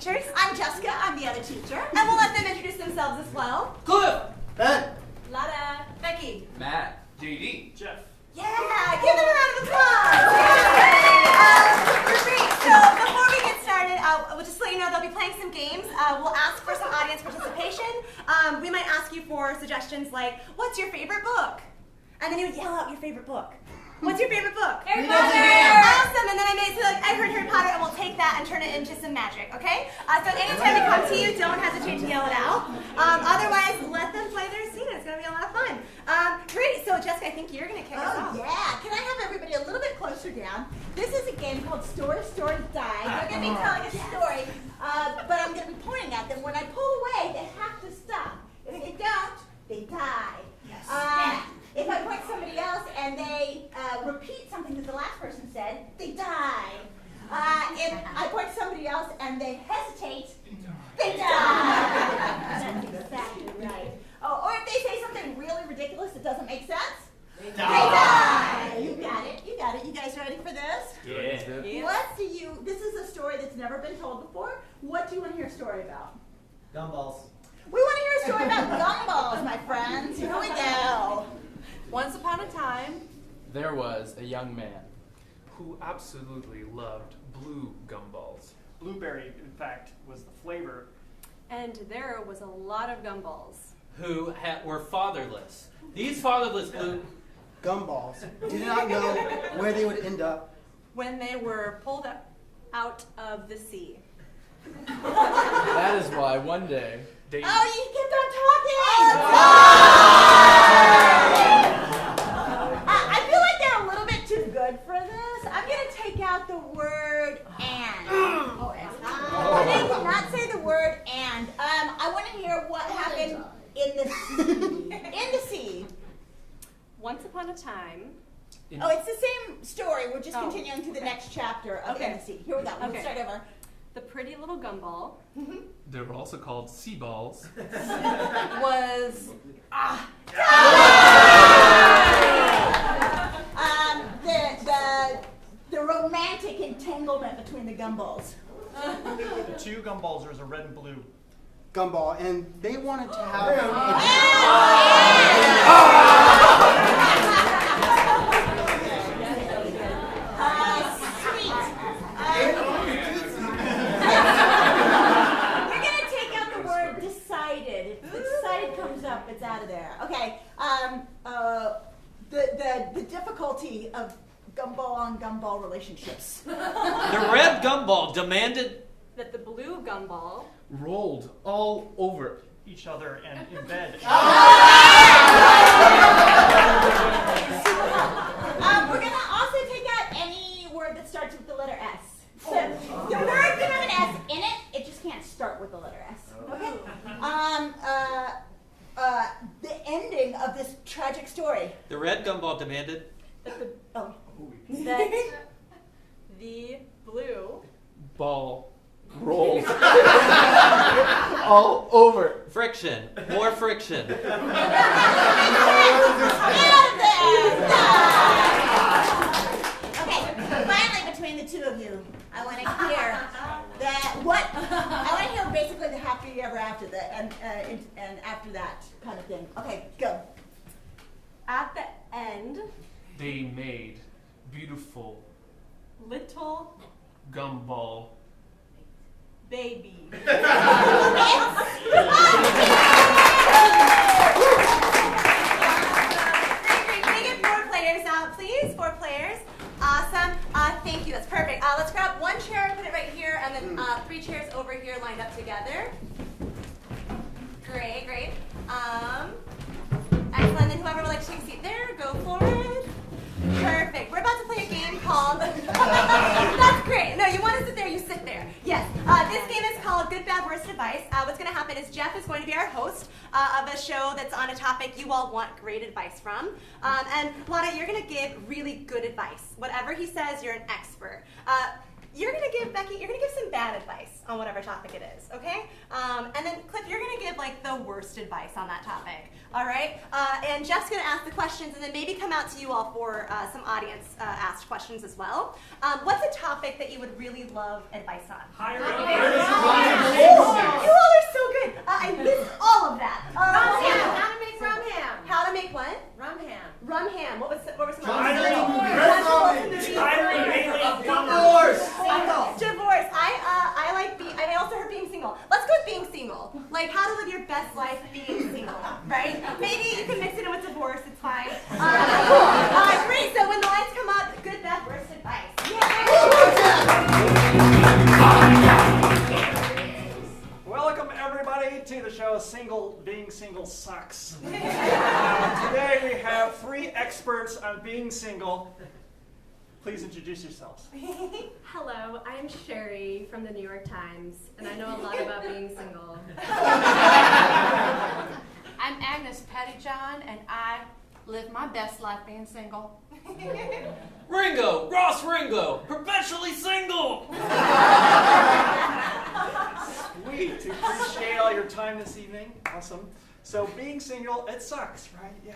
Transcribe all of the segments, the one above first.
teachers. I'm Jessica, I'm the other teacher. And we'll let them introduce themselves as well. Cliff! Ben! Lada. Becky. Matt. JD. Jeff. Yeah, give them a round of applause. Great. So before we get started, we'll just let you know they'll be playing some games. We'll ask for some audience participation. We might ask you for suggestions like, what's your favorite book? And then you would yell out your favorite book. What's your favorite book? Harry Potter! Awesome, and then I may say, like, I heard Harry Potter, and we'll take that and turn it into some magic, okay? So anytime we come to you, don't hesitate to yell it out. Otherwise, let them play their scene. It's going to be a lot of fun. Great, so Jessica, I think you're going to kick us off. Yeah. Can I have everybody a little bit closer down? This is a game called Story, Story, Die. They're going to be telling a story, but I'm going to be pointing at them. When I pull away, they have to stop. If they don't, they die. Yes. If I point somebody else and they repeat something that the last person said, they die. If I point somebody else and they hesitate, they die. That's exactly right. Oh, or if they say something really ridiculous that doesn't make sense, they die. You got it. You got it. You guys ready for this? Yeah. This is a story that's never been told before. What do you want to hear a story about? Gumballs. We want to hear a story about gumballs, my friends. Here we go. Once upon a time, There was a young man Who absolutely loved blue gumballs. Blueberry, in fact, was the flavor. And there was a lot of gumballs. who were fatherless. These fatherless blue... Gumballs. Did not know where they would end up. When they were pulled out of the sea. That is why one day... Oh, you kept on talking! I feel like they're a little bit too good for this. I'm going to take out the word and. They did not say the word and. I want to hear what happened in the sea. In the sea. Once upon a time. Oh, it's the same story. We're just continuing to the next chapter of Okay. In the Sea. Here we go. Let's Okay. start over. The pretty little gumball They were also called sea balls. was The romantic entanglement between the gumballs. The two gumballs, there's a red and blue. Gumball. And they wanted to have Sweet. We're going to take out the word decided. If the decided comes up, it's out of there. Okay. The difficulty of gumball on gumball relationships. The red gumball demanded... that the blue gumball rolled all over. Each other and in bed. We're going to also take out any word that starts with the letter S. So the word can have an S in it, it just can't start with the letter S. Okay? The ending of this tragic story. The red gumball demanded... that the Oh. that the blue ball rolled all over. Friction. More friction. Get out of there! Okay, finally between the two of you, I want to hear I want to hear basically the happy ever after that and after that kind of thing. Okay, go. at the end They made beautiful little gumball. baby. Great. Can we get 4 players out, please? 4 players. Awesome. Thank you. That's perfect. Let's grab 1 chair and put it right here, and then 3 chairs over here lined up together. Great, great. Excellent. And whoever would like to take a seat there, go for it. Perfect. We're about to play a game called... That's great. No, you want to sit there, you sit there. Yes. This game is called Good, Bad, Worst Advice. What's going to happen is Jeff is going to be our host of a show that's on a topic you all want great advice from. And Lana, you're going to give really good advice. Whatever he says, you're an expert. you're gonna give Becky, you're gonna give some bad advice on whatever topic it is, okay? And then Cliff, you're gonna give like the worst advice on that topic, all right? And Jeff's gonna ask the questions and then maybe come out to you all for some audience asked questions as well. What's a topic that you would really love advice on? Higher You all are so good. I missed all of that. How to make rum ham. How to make what? Rum ham. Rum ham. What were some Divorce. Divorce. I like being. I also heard being single. Let's go with being single. Like how to live your best life being single, right? Maybe you can mix it in with divorce. It's fine. Cool. Great. So when the lights come up, good, bad, worst advice. Welcome everybody to the show Being Single Sucks. Today we have 3 experts on being single. Please introduce yourselves. Hello, I am Sherry from the New York Times, and I know a lot about being single. I'm Agnes Pettyjohn, and I live my best life being single. Ringo, Ross Ringo, perpetually single. Sweet. Appreciate all your time this evening. Awesome. So being single, it sucks, right? Yeah.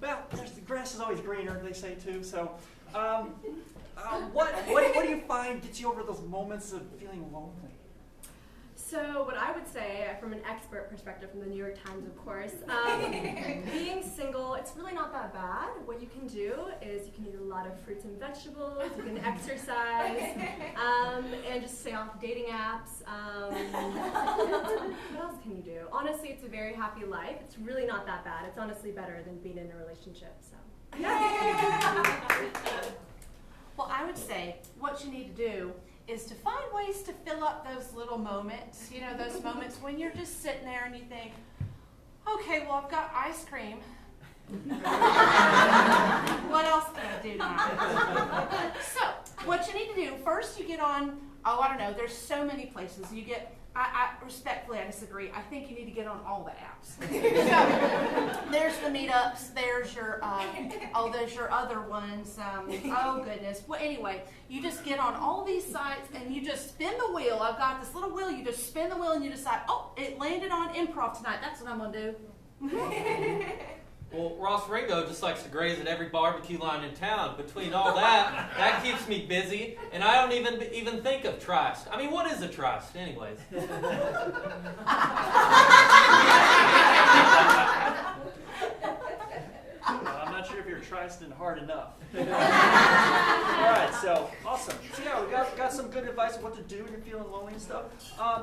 Well, the grass is always greener, they say too. So, what do you find gets you over those moments of feeling lonely? So what I would say, from an expert perspective from the New York Times, of course, being single, it's really not that bad. What you can do is you can eat a lot of fruits and vegetables, you can exercise, and just stay off dating apps. What else can you do? Honestly, it's a very happy life. It's really not that bad. It's honestly better than being in a relationship. So. Well, I would say what you need to do is to find ways to fill up those little moments, you know, those moments when you're just sitting there and you think, okay, well, I've got ice cream. What else can I do tonight? So, what you need to do, first you get on, I don't know, there's so many places. You get, respectfully, I disagree. I think you need to get on all the apps. So, there's the meetups, there's your, there's your other ones. Oh, goodness. Well, anyway, you just get on all these sites and you just spin the wheel. I've got this little wheel. You just spin the wheel and you decide, oh, it landed on improv tonight. That's what I'm going to do. Well, Ross Ringo just likes to graze at every barbecue line in town. Between all that, that keeps me busy, and I don't even think of tryst. I mean, what is a tryst, anyways? I'm not sure if you're trysting hard enough. All right, so awesome. So yeah, we got some good advice on what to do when you're feeling lonely and stuff.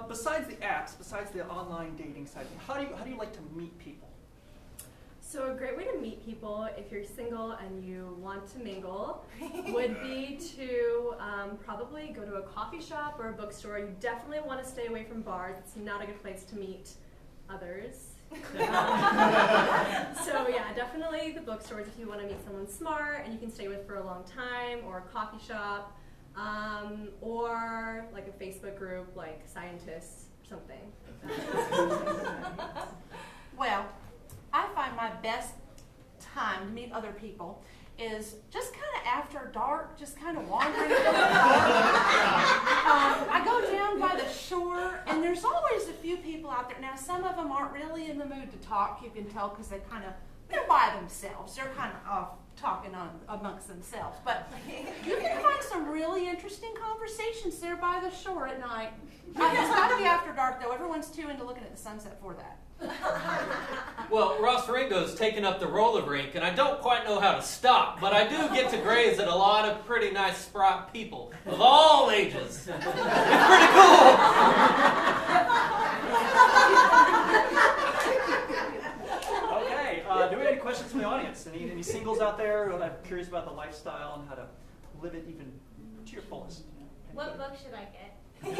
Besides the apps, besides the online dating sites, how do you like to meet people? So a great way to meet people if you're single and you want to mingle would be to probably go to a coffee shop or a bookstore. You definitely want to stay away from bars. It's not a good place to meet others. So yeah, definitely the bookstores if you want to meet someone smart and you can stay with for a long time, or a coffee shop, or like a Facebook group like Scientists or something. Well, I find my best time to meet other people is just kind of after dark, just kind of wandering. I go down by the shore, and there's always a few people out there. Now, some of them aren't really in the mood to talk. You can tell because they're by themselves. They're kind of off talking amongst themselves. But you can find some really interesting conversations there by the shore at night. It's got to be after dark, though. Everyone's too into looking at the sunset for that. Well, Ross Ringo's taken up the roller rink, and I don't quite know how to stop, but I do get to graze at a lot of pretty nice, sprite people of all ages. It's pretty cool. Okay, do we have any questions from the audience? Any singles out there who are curious about the lifestyle and how to live it even to your fullest? What book should I get?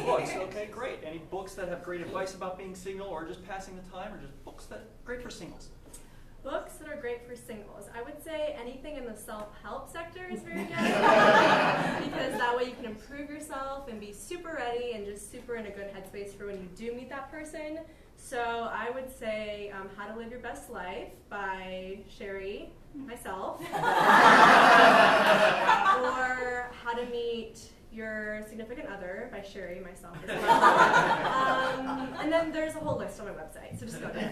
Books, okay, great. Any books that have great advice about being single, or just passing the time, or just books that are great for singles? Books that are great for singles. I would say anything in the self-help sector is very good because that way you can improve yourself and be super ready and just super in a good headspace for when you do meet that person. So I would say How to Live Your Best Life by Sherry, myself, or How to Meet Your Significant Other by Sherry, myself. As well. And then there's a whole list on my website, so just go there.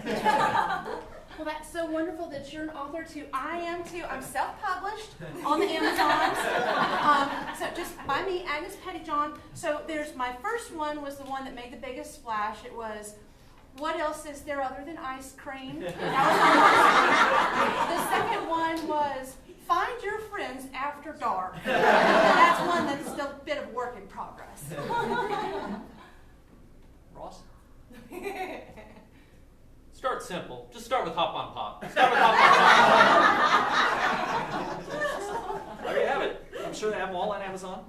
Well, that's so wonderful that you're an author too. I am too. I'm self-published on the Amazons. So just by me, Agnes Pettyjohn. So there's my first one was the one that made the biggest splash. It was, what else is there other than ice cream? The second one was, Find Your Friends After Dark. That's one that's still a bit of work in progress. Ross? Start simple. Just start with Hop on Pop. Start with Hop on Pop. There you have it. I'm sure they have them all on Amazon.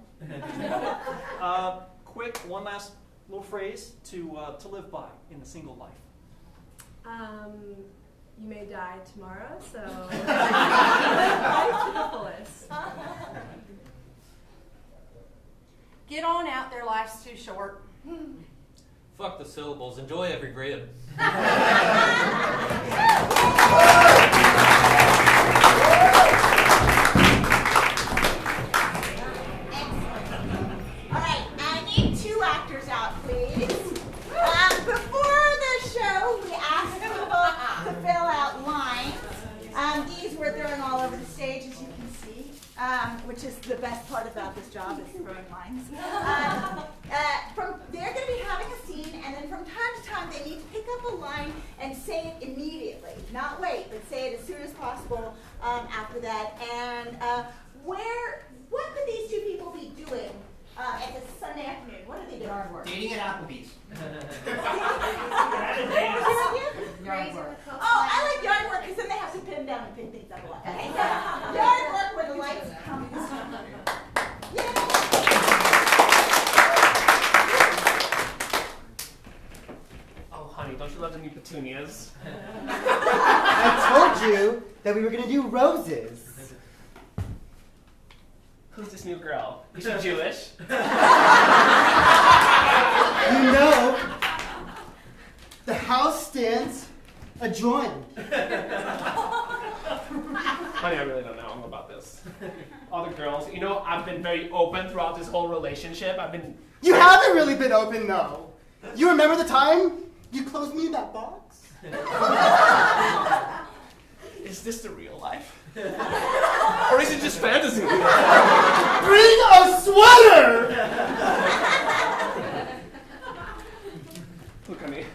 Quick, one last little phrase to live by in the single life. You may die tomorrow, so life to the fullest. Get on out there, life's too short. Fuck the syllables. Enjoy every grid. All right, I need 2 actors out, please. Before the show, we asked people to fill out lines. These were thrown all over the stage, as you can see, which is the best part about this job, is throwing lines. They're going to be having a scene, and then from time to time, they need to pick up a line and say it immediately. Not wait, but say it as soon as possible after that. And what could these 2 people be doing at this Sunday afternoon? What are they doing? Yard work. Dating at Applebee's. Yard work. Oh, I like yard work because then they have to pin them down and pick things up a lot. Yard work where the lights come. Yay! Oh, honey, don't you love the new petunias? I told you that we were going to do roses. Who's this new girl? Is she Jewish? You know, the house stands adjoined. Honey, I really don't know about this. All the girls, I've been very open throughout this whole relationship. You haven't really been open, though. You remember the time you closed me in that box? Is this the real life? Or is it just fantasy? Bring a sweater! Look, honey,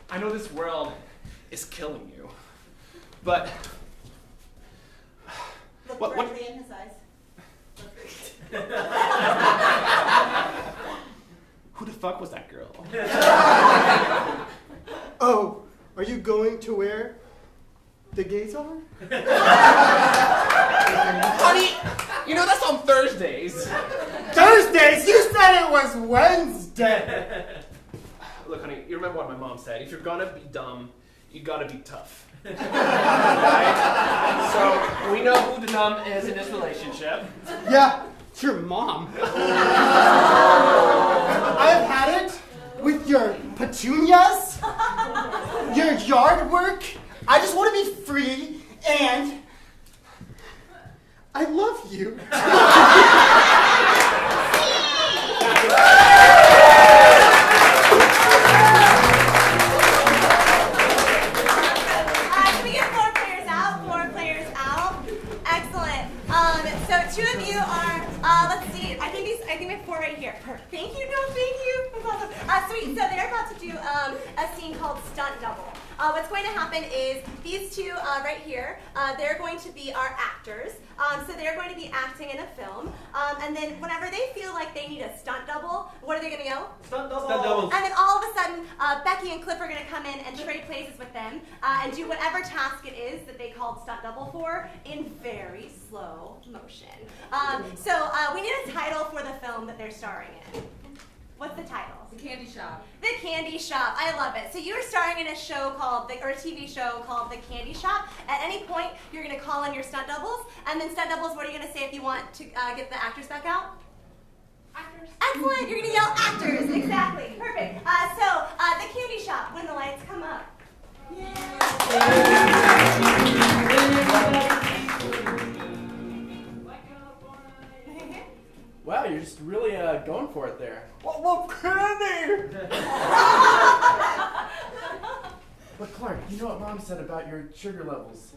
I know this world is killing you, but Look What- directly in his eyes. who the fuck was that girl? Oh, are you going to where the gays are? Honey, that's on Thursdays. Thursdays? You said it was Wednesday. Look, honey, you remember what my mom said. If you're gonna be dumb, you gotta be tough. Right? So, we know who the dumb is in this relationship. Yeah, it's your mom. I've had it with your petunias, your yard work. I just want to be free, and I love you. Can we get 4 players out? 4 players out. Excellent. So 2 of you are, let's see, I think we have 4 right here. Perfect. Thank you, no, thank you. That's awesome. Sweet, so they're about to do a scene called Stunt Double. What's going to happen is these 2 right here, they're going to be our actors. So they're going to be acting in a film. And then whenever they feel like they need a stunt double, what are they going to go? Stunt double. Stunt double. And then all of a sudden, Becky and Cliff are going to come in and trade places with them and do whatever task it is that they called stunt double for in very slow motion. So we need a title for the film that they're starring in. What's the title? The Candy Shop. The Candy Shop. I love it. So you're starring in a show called, or a TV show called The Candy Shop. At any point, you're going to call in your stunt doubles. And then stunt doubles, what are you going to say if you want to get the actors back out? Actors. Excellent. You're going to yell actors. Exactly. Perfect. So The Candy Shop, when the lights come up. Well, wow, you're just really going for it there. Well, candy! But Clark, you know what Mom said about your sugar levels.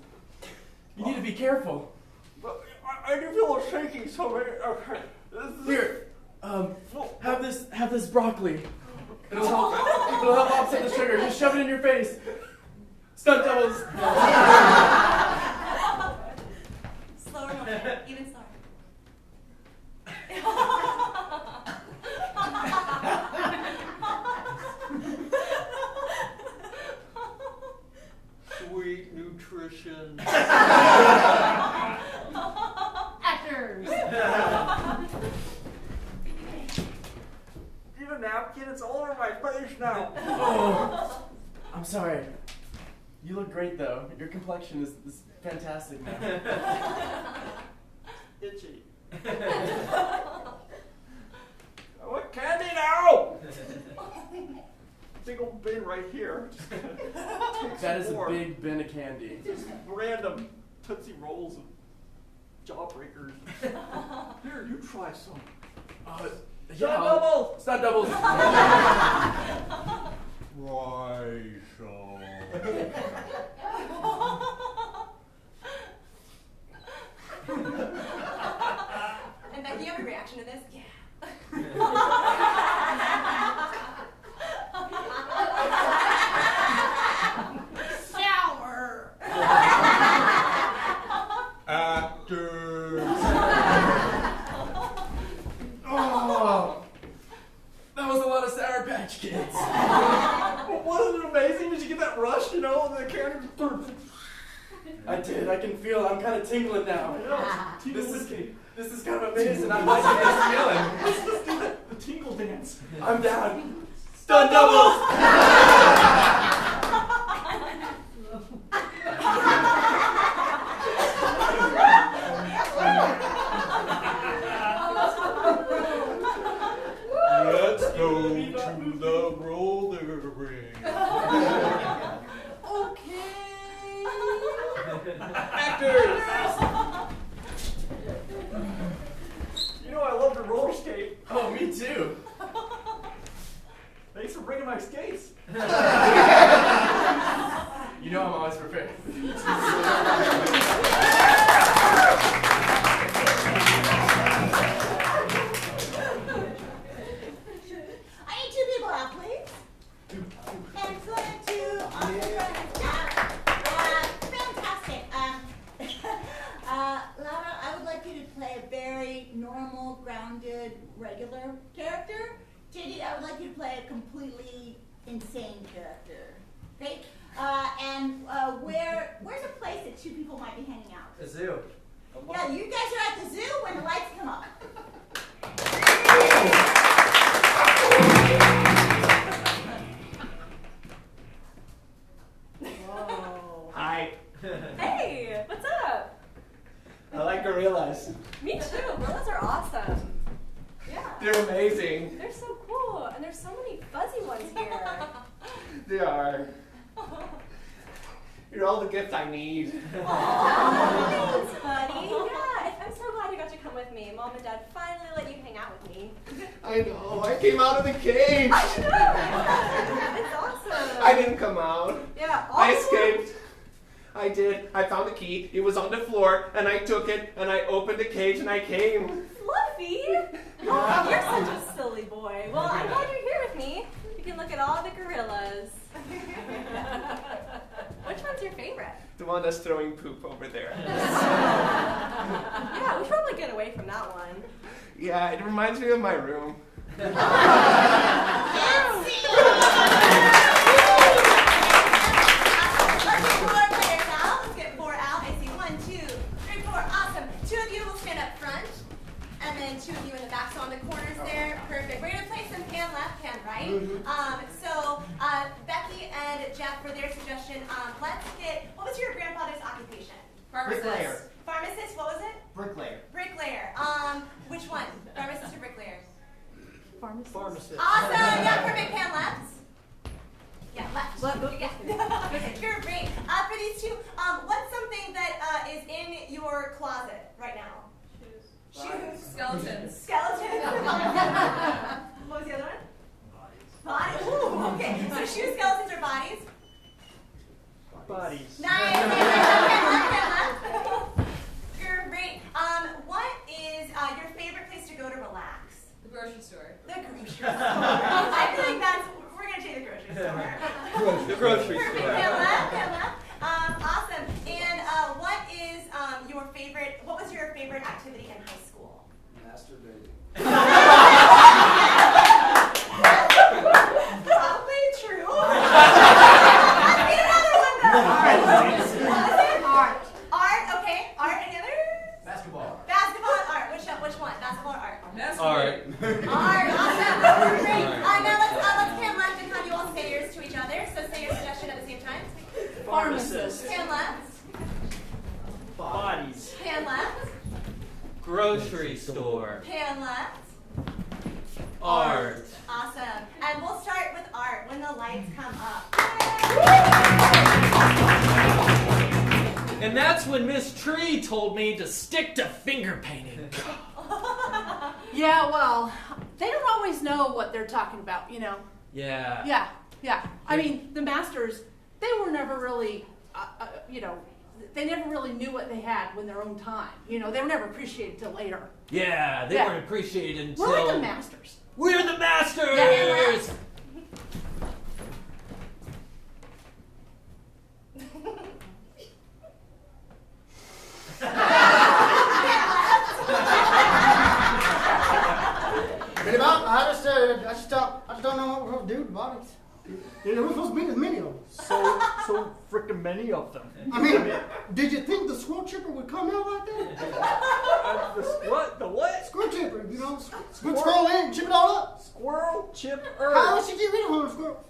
You need to be careful. But I do feel a shaking, so okay. Here, have this broccoli. It'll help offset the sugar. Just shove it in your face. Stunt doubles. Slower motion, even slower. Sweet nutrition. Actors. Need a napkin? It's all over my face now. Oh, I'm sorry. You look great though. Your complexion is fantastic now. Itchy. I want candy now! Big old bin right here. That is a big bin of candy. Just random Tootsie Rolls and Jawbreakers. Here, you try some. Yeah, doubles! Stunt doubles. Why so? And Becky, you have a reaction to this? Yeah. Shower. Actors. Oh, that was a lot of Sour Patch Kids. Wasn't it amazing? Did you get that rush, you know? The candy. I did. I can feel it. I'm kind of tingling now. Tingle This is kind of amazing. I'm liking this feeling. Let's do the tingle dance. I'm down. Stunt doubles. Let's go to the roller rink. Okay. Actors. You know I love to roller skate. Oh, me too. Thanks for bringing my skates. You know I'm always prepared. I need 2 people out, please. Excellent, 2 on the fantastic. Laura, I would like you to play a very normal, grounded, regular character. JD, I would like you to play a completely insane character. Okay? Where's a place that 2 people might be hanging out? A zoo. Yeah, you guys are at the zoo when the lights come up. Whoa. Hi. Hey, what's up? I like gorillas. Me too. Gorillas are awesome. Yeah. They're amazing. They're so cool, and there's so many fuzzy ones here. They are. You're all the gift I need. Thanks, buddy. Yeah, I'm so glad you got to come with me. Mom and Dad finally let you hang out with me. I know. I came out of the cage. It's awesome. I didn't come out. Yeah, I awesome. escaped. I did. I found the key. It was on the floor, and I took it, and I opened the cage, and I came. Fluffy? Oh, you're such a silly boy. Well, I'm glad you're here with me. You can look at all the gorillas. Which one's your favorite? The one that's throwing poop over there. Yeah, we should probably get away from that one. Yeah, it reminds me of my room. Let's get 4 players out. Let's get 4 out. I see 1, 2, 3, 4. Awesome. 2 of you will stand up front, and then 2 of you in the back. So on the corners there. Perfect. We're gonna play some pan left, pan right. So Becky and Jeff, for their suggestion, let's get. What was your grandfather's occupation? Bricklayer. Pharmacist. What was it? Bricklayer. Bricklayer. Which one? Pharmacist or bricklayer? Pharmacist. Awesome. Yeah, perfect. Pan left. Yeah, left. Yeah. You're great. For these 2, what's something that is in your closet right now? Shoes. Skeletons. Skeletons. What was the other one? Bodies. Ooh, okay. So shoes, skeletons, or bodies? Bodies. Nice. Great. What is your favorite place to go to relax? The grocery store. The grocery store. I feel like we're gonna take the grocery store. The grocery Perfect, store. Pamela. Awesome. And what was your favorite activity in high school? Masturbating. Probably true. Let's get another one though. Art. Art, okay. Art, any others? Basketball. Basketball and art. Which one? Basketball or art? All right. Art, awesome. Great. Now let's pan left and have you all say yours to each other. So say your suggestion at the same time. Pharmacist. Pan left. Bodies. Pan left. Grocery store. Pan left. Art. Awesome. And we'll start with art when the lights come up. And that's when Miss Tree told me to stick to finger painting. Yeah, well, they don't always know what they're talking about, you know. Yeah. Yeah. I mean, the masters, they were never really, they never really knew what they had when their own time. You know, they were never appreciated till later. Yeah, they Yeah. weren't appreciated until... We're like the masters. We're the masters! Yeah. I just don't know what we're supposed to do with the bodies. We're supposed to meet as many of them. So frickin' many of them. I mean, did you think the squirrel chipper would come out like that? What? The what? Squirrel chipper, you know, scroll in and chip it all up. Squirrel chip How earth. would you get rid of one squirrel?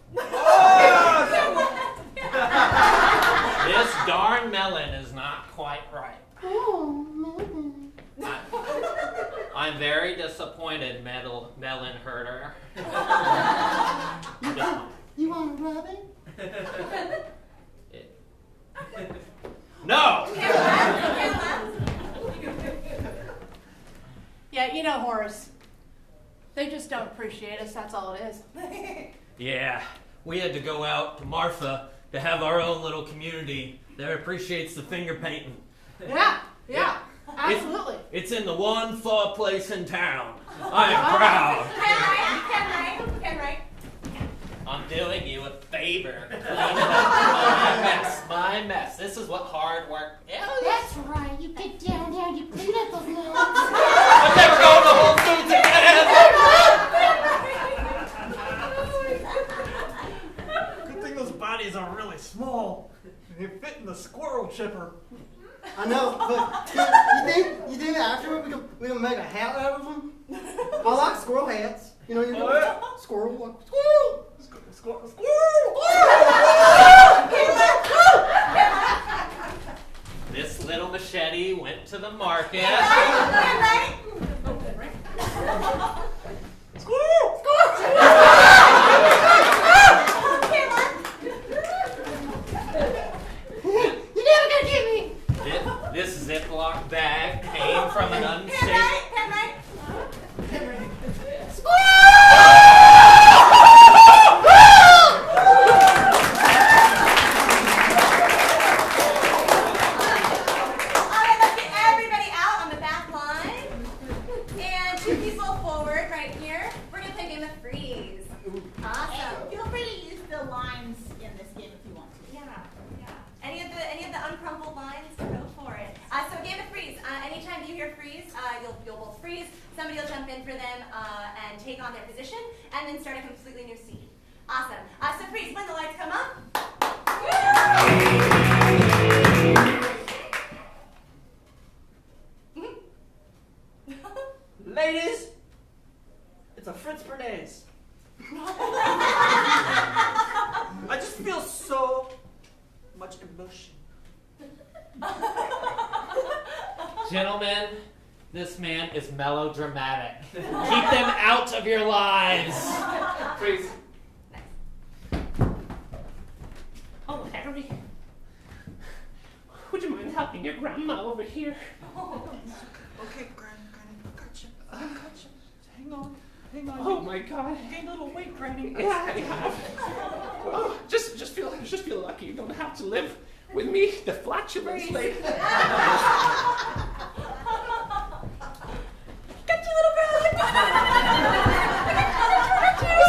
This darn melon is not quite right. Oh, man. I'm very disappointed, melon herder. You want a rabbit? No! Yeah, you know, Horace, they just don't appreciate us, that's all it is. Yeah, we had to go out to Marfa to have our own little community that appreciates the finger painting. Yeah, absolutely. It's in the one pho place in town. I am proud. Ken Wright. I'm doing you a favor. Cleaning up my mess. This is what hard work is. That's right. You get down there, you clean up those little. I'm never going to Whole Foods again. Good thing those bodies are really small. They fit in the squirrel chipper. I know, but you think afterward we can make a hat out of them? I like squirrel hats. You know, squirrel. This little machete went to the market. This Ziploc bag came from an unsafe... You'll both freeze, somebody will jump in for them and take on their position, and then start a completely new scene. Awesome. So freeze, when the lights come up. Ladies, it's a Fritz Bernays. I just feel so much emotion. Gentlemen, this man is melodramatic. Keep them out of your lives. Freeze. Oh, Harry, would you mind helping your grandma over here? Okay, Granny. hang on. Oh my God. You gained a little weight, Granny. Yeah, I have. Oh, just feel lucky you don't have to live with me, the flatulence lady. Got you, little girl.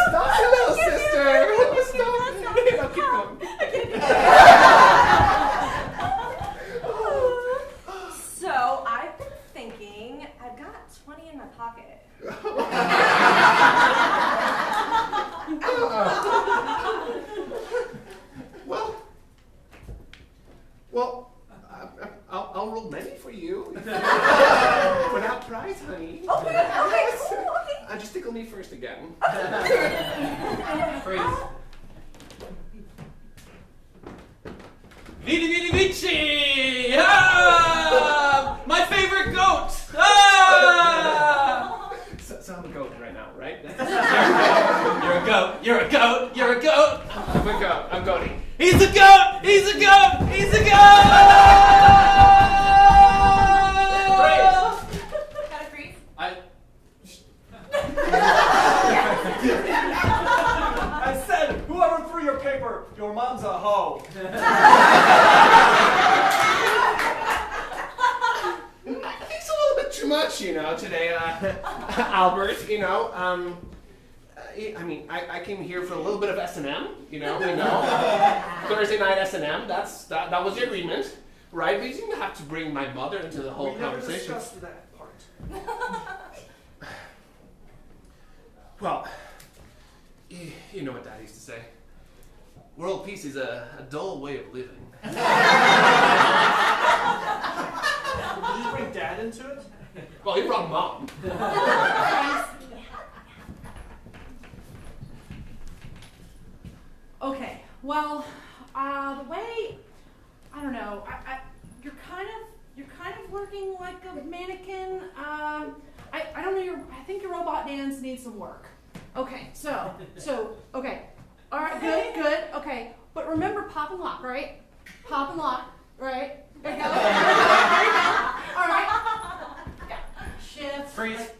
Stop it, little sister. Stop. No, keep going. So I've been thinking, I've got 20 in my pocket. Well, I'll roll many for you. Without prize, honey. Okay, okay. Just tickle me first again. Freeze. Vidi Vidi Vici! Ah! My favorite goat! Ah! So I'm a goat right now, right? You're a goat. You're a goat. You're a goat. I'm a goat. I'm goating. He's a goat. He's a goat. He's a goat. Gotta freeze. I said, whoever threw your paper, your mom's a hoe. I think it's a little bit too much, today, Albert. I mean, I came here for a little bit of S&M. We know. Thursday night S&M. That was the agreement, right? But you didn't have to bring my mother into the whole We never conversation. discussed that part. Well, you know what Dad used to say. World peace is a dull way of living. Did you bring Dad into it? Well, he brought Mom. Okay, well, the way, I don't know, you're kind of working like a mannequin. I don't know, I think your robot dance needs some work. Okay, so, okay. All right, good, okay. But remember pop and lock, right? Pop and lock, right? There you go. There you go. All right. Shift. Freeze.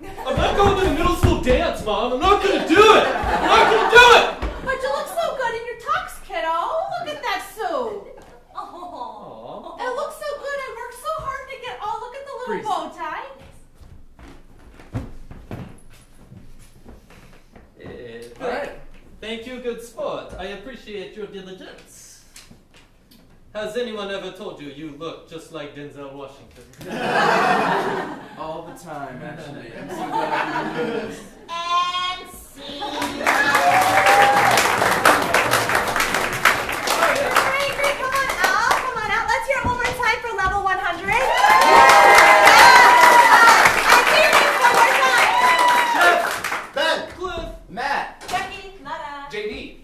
I'm not going to the middle school dance, Mom. I'm not going to do it. I'm not going to do it. But you look so good in your tux, kiddo. Look at that suit. Oh. It looks so good. I worked so hard to get. Oh, look at the little Freeze. bow tie. All right. Thank you, good sport. I appreciate your diligence. Has anyone ever told you you look just like Denzel Washington? All the time, actually. I'm so glad you did this. And see. Great, come on out. Let's hear it one more time for level 100. And say your names one more time. Ben, Cliff. Matt, Becky, Nada. JD.